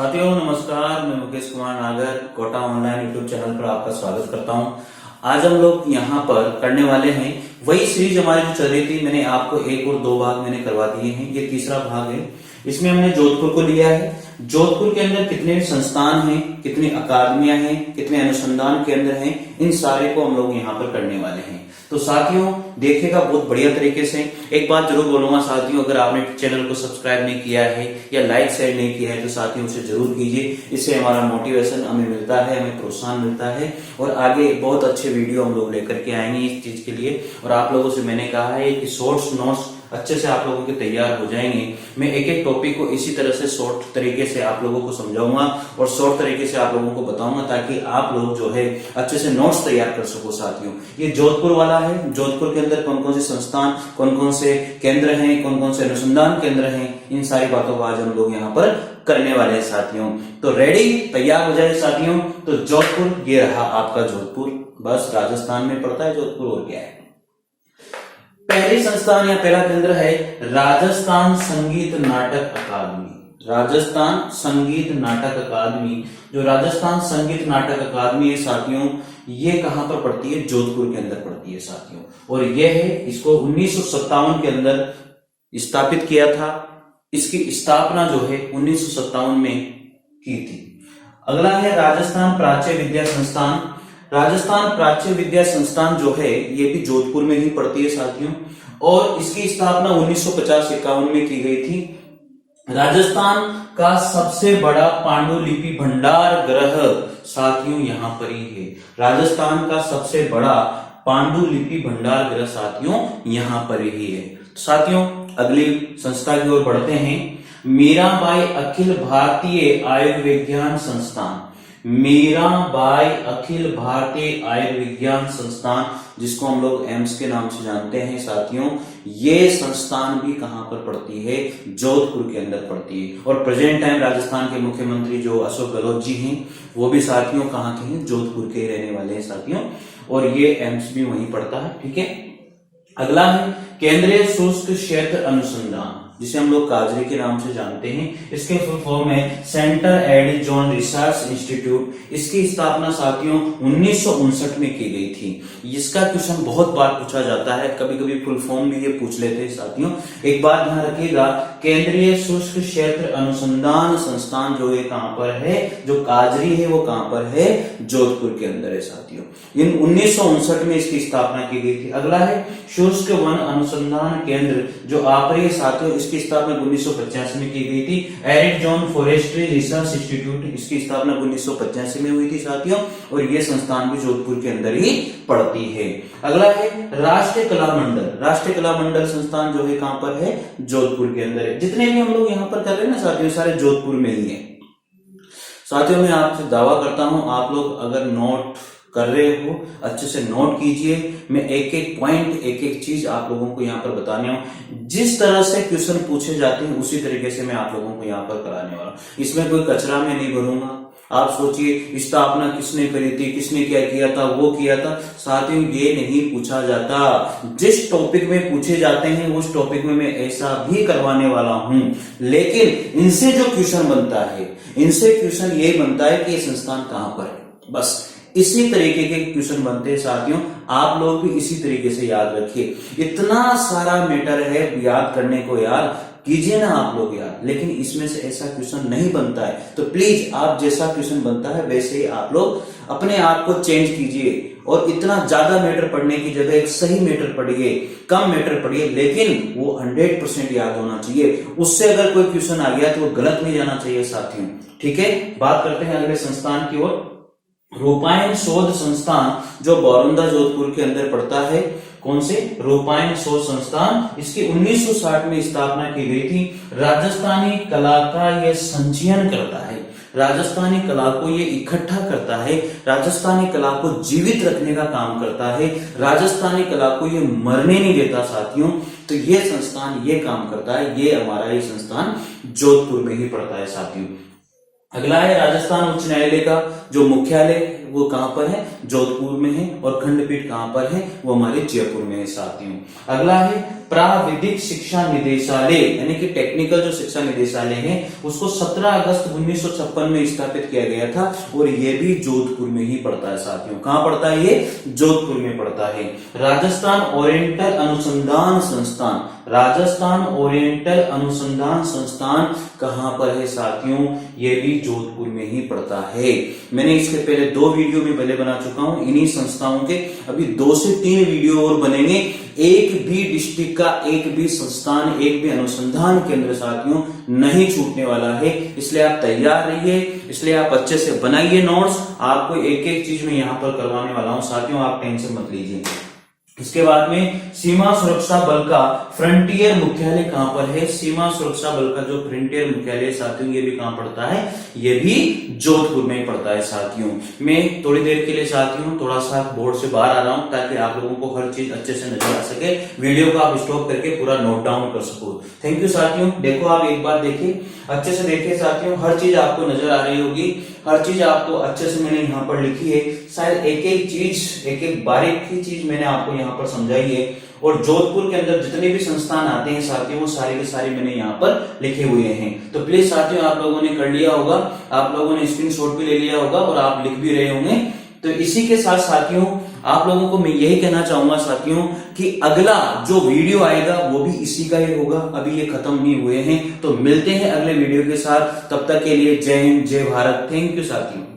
साथियों नमस्कार, मैं मुकेश कुमार नागर कोटा ऑनलाइन यूट्यूब चैनल पर आपका स्वागत करता हूं। आज हम लोग यहाँ पर करने वाले हैं वही सीरीज हमारी जो चल रही थी। मैंने आपको एक और दो भाग मैंने करवा दिए हैं, ये तीसरा भाग है। इसमें हमने जोधपुर को लिया है। जोधपुर के अंदर कितने संस्थान हैं, कितनी अकादमियां हैं, कितने अनुसंधान केंद्र हैं, इन सारे को हम लोग यहाँ पर करने वाले हैं। तो साथियों देखिएगा बहुत बढ़िया तरीके से। एक बात जरूर बोलूंगा साथियों, अगर आपने चैनल को सब्सक्राइब नहीं किया है या लाइक शेयर नहीं किया है तो साथियों उसे जरूर कीजिए। इससे हमारा मोटिवेशन हमें मिलता है, हमें प्रोत्साहन मिलता है और आगे बहुत अच्छे वीडियो हम लोग लेकर के आएंगे इस चीज के लिए। और आप लोगों से मैंने कहा है कि शॉर्ट्स नोट्स अच्छे से आप लोगों के तैयार हो जाएंगे। मैं एक एक टॉपिक को इसी तरह से शॉर्ट तरीके से आप लोगों को समझाऊंगा और शॉर्ट तरीके से आप लोगों को बताऊंगा ताकि आप लोग जो है अच्छे से नोट्स तैयार कर सको। साथियों ये जोधपुर वाला है। जोधपुर के अंदर कौन कौन से संस्थान, कौन कौन से केंद्र हैं, कौन कौन से अनुसंधान केंद्र हैं, इन सारी बातों को आज हम लोग यहाँ पर करने वाले हैं साथियों। तो रेडी, तैयार हो जाए साथियों। तो जोधपुर ये रहा आपका जोधपुर, बस राजस्थान में पड़ता है जोधपुर, और क्या है। पहली संस्थान या पहला केंद्र है राजस्थान संगीत नाटक अकादमी। राजस्थान संगीत नाटक अकादमी, जो राजस्थान संगीत नाटक अकादमी है साथियों, ये कहां पर पड़ती है? जोधपुर के अंदर पड़ती है साथियों। और ये है, इसको 1957 के अंदर स्थापित किया था। इसकी स्थापना जो है 1957 में की थी। अगला है राजस्थान प्राच्य विद्या संस्थान। राजस्थान प्राच्य विद्या संस्थान जो है ये भी जोधपुर में ही पड़ती है साथियों, और इसकी स्थापना 1950-51 में की गई थी। राजस्थान का सबसे बड़ा पांडुलिपि भंडार गृह साथियों यहां पर ही है। राजस्थान का सबसे बड़ा पांडुलिपि भंडार गृह साथियों यहां पर ही है। साथियों अगली संस्था की ओर बढ़ते हैं। मीराबाई अखिल भारतीय आयुर्विज्ञान संस्थान। मीराबाई अखिल भारतीय आयुर्विज्ञान संस्थान, जिसको हम लोग एम्स के नाम से जानते हैं साथियों, ये संस्थान भी कहां पर पड़ती है? जोधपुर के अंदर पड़ती है। और प्रेजेंट टाइम राजस्थान के मुख्यमंत्री जो अशोक गहलोत जी हैं वो भी साथियों कहां के हैं? जोधपुर के रहने वाले हैं साथियों, और ये एम्स भी वहीं पड़ता है। ठीक है। अगला है केंद्रीय शुष्क क्षेत्र अनुसंधान, जिसे हम लोग काजरी के नाम से जानते हैं। इसके फुल फॉर्म है centre arid zone research institute. इसकी स्थापना साथियों 1959 में की गई थी। इसका क्वेश्चन बहुत बार पूछा जाता है, कभी कभी फुल फॉर्म भी ये पूछ लेते हैं साथियों। एक बात ध्यान रखिएगा, केंद्रीय शुष्क क्षेत्र अनुसंधान संस्थान जो है कहां पर है? जो काजरी है वो कहां पर है? जोधपुर के अंदर है साथियों। इन 1959 में इसकी स्थापना की गई थी। अगला है शुष्क वन अनुसंधान केंद्र, जो आपरे साथियों इसकी स्थापना 1985 में की गई थी। Arid zone forestry research institute, इसकी स्थापना 1985 में हुई थी साथियों, और यह संस्थान भी जोधपुर के अंदर ही पड़ती है। अगला है राष्ट्रीय कला मंडल। राष्ट्रीय कला मंडल संस्थान जो है कहां पर है? जोधपुर के अंदर है। जितने भी हम लोग यहाँ पर कर रहे हैं ना साथियों, सारे जोधपुर में ही है साथियों। मैं आपसे दावा करता हूं, आप लोग अगर नोट कर रहे हो अच्छे से नोट कीजिए। मैं एक एक पॉइंट, एक एक चीज आप लोगों को यहाँ पर बताने हूं। जिस तरह से क्वेश्चन पूछे जाते हैं उसी तरीके से मैं आप लोगों को यहाँ पर कराने वाला हूं। इसमें कोई कचरा में नहीं भरूंगा। आप सोचिए स्थापना किसने करी थी, किसने क्या किया था, वो किया था। साथियों ये नहीं पूछा जाता। जिस टॉपिक में पूछे जाते हैं उस टॉपिक में मैं ऐसा भी करवाने वाला हूं। लेकिन इनसे जो क्वेश्चन बनता है, इनसे क्वेश्चन ये बनता है कि ये संस्थान कहां पर है। बस इसी तरीके के क्वेश्चन बनते हैं साथियों। आप लोग भी इसी तरीके से याद रखिए। इतना सारा मैटर है याद करने को, यार कीजिए ना आप लोग यार। लेकिन इसमें से ऐसा क्वेश्चन नहीं बनता है, तो प्लीज आप जैसा क्वेश्चन बनता है वैसे ही आप लोग अपने आप को चेंज कीजिए। और इतना ज्यादा मैटर पढ़ने की जगह एक सही मैटर पढ़िए, कम मैटर पढ़िए, लेकिन वो 100% याद होना चाहिए। उससे अगर कोई क्वेश्चन आ गया तो वो गलत नहीं जाना चाहिए साथियों। ठीक है। बात करते हैं अगले संस्थान की ओर। रूपायन शोध संस्थान, जो बौरंदा जोधपुर के अंदर पड़ता है। कौन से? रूपायन शोध संस्थान। इसकी 1960 में स्थापना की गई थी। राजस्थानी कला का यह संचयन करता है, राजस्थानी कला को ये इकट्ठा करता है, राजस्थानी कला को जीवित रखने का काम करता है, राजस्थानी कला को ये मरने नहीं देता साथियों। तो ये संस्थान ये काम करता है। ये हमारा ये संस्थान जोधपुर में ही पड़ता है साथियों। अगला है राजस्थान उच्च न्यायालय का जो मुख्यालय वो कहां पर है, जोधपुर में है, और खंडपीठ कहां पर है, वो हमारे जयपुर में है साथियों। अगला है प्राविधिक शिक्षा निदेशालय, यानी कि टेक्निकल जो शिक्षा निदेशालय है उसको 17 अगस्त 1956 में स्थापित किया गया था, और ये भी जोधपुर में ही पड़ता है साथियों। कहां पड़ता है ये, जोधपुर में पड़ता है। राजस्थान ओरिएंटल अनुसंधान संस्थान, राजस्थान ओरिएंटल अनुसंधान संस्थान कहां पर है साथियों, ये भी जोधपुर में ही पड़ता है। मैंने इसके पहले 2 वीडियो में पहले बना चुका हूं इन्हीं संस्थाओं के, अभी 2 से 3 वीडियो और बनेंगे। एक भी डिस्ट्रिक्ट का, एक भी संस्थान, एक भी अनुसंधान केंद्र साथियों नहीं छूटने वाला है, इसलिए आप तैयार रहिए, इसलिए आप अच्छे से बनाइए नोट्स। आपको एक एक चीज में यहां पर करवाने वाला हूं साथियों, आप टेंशन मत लीजिए। इसके बाद में सीमा सुरक्षा बल का फ्रंटियर मुख्यालय कहां पर है, सीमा सुरक्षा बल का जो फ्रंटियर मुख्यालय साथियों ये भी कहां पड़ता है, ये भी जोधपुर में ही पड़ता है साथियों। मैं थोड़ी देर के लिए साथियों थोड़ा सा बोर्ड से बाहर आ रहा हूं ताकि आप लोगों को हर चीज अच्छे से नजर आ सके, वीडियो को आप स्टॉप करके पूरा नोट डाउन कर सको। थैंक यू साथियों। देखो आप एक बार देखिए, अच्छे से देखिए साथियों, हर चीज आपको नजर आ रही होगी, हर चीज आपको अच्छे से मैंने यहाँ पर लिखी है, शायद एक एक चीज, एक एक बारीकी चीज मैंने आपको यहाँ पर समझाई है। और जोधपुर के अंदर जितने भी संस्थान आते हैं साथियों वो सारे के सारे मैंने यहाँ पर लिखे हुए हैं। तो प्लीज साथियों आप लोगों ने कर लिया होगा, आप लोगों ने स्क्रीनशॉट भी ले लिया होगा और आप लिख भी रहे होंगे। तो इसी के साथ साथियों आप लोगों को मैं यही कहना चाहूंगा साथियों कि अगला जो वीडियो आएगा वो भी इसी का ही होगा, अभी ये खत्म नहीं हुए हैं। तो मिलते हैं अगले वीडियो के साथ, तब तक के लिए जय हिंद, जय भारत। थैंक यू साथियों।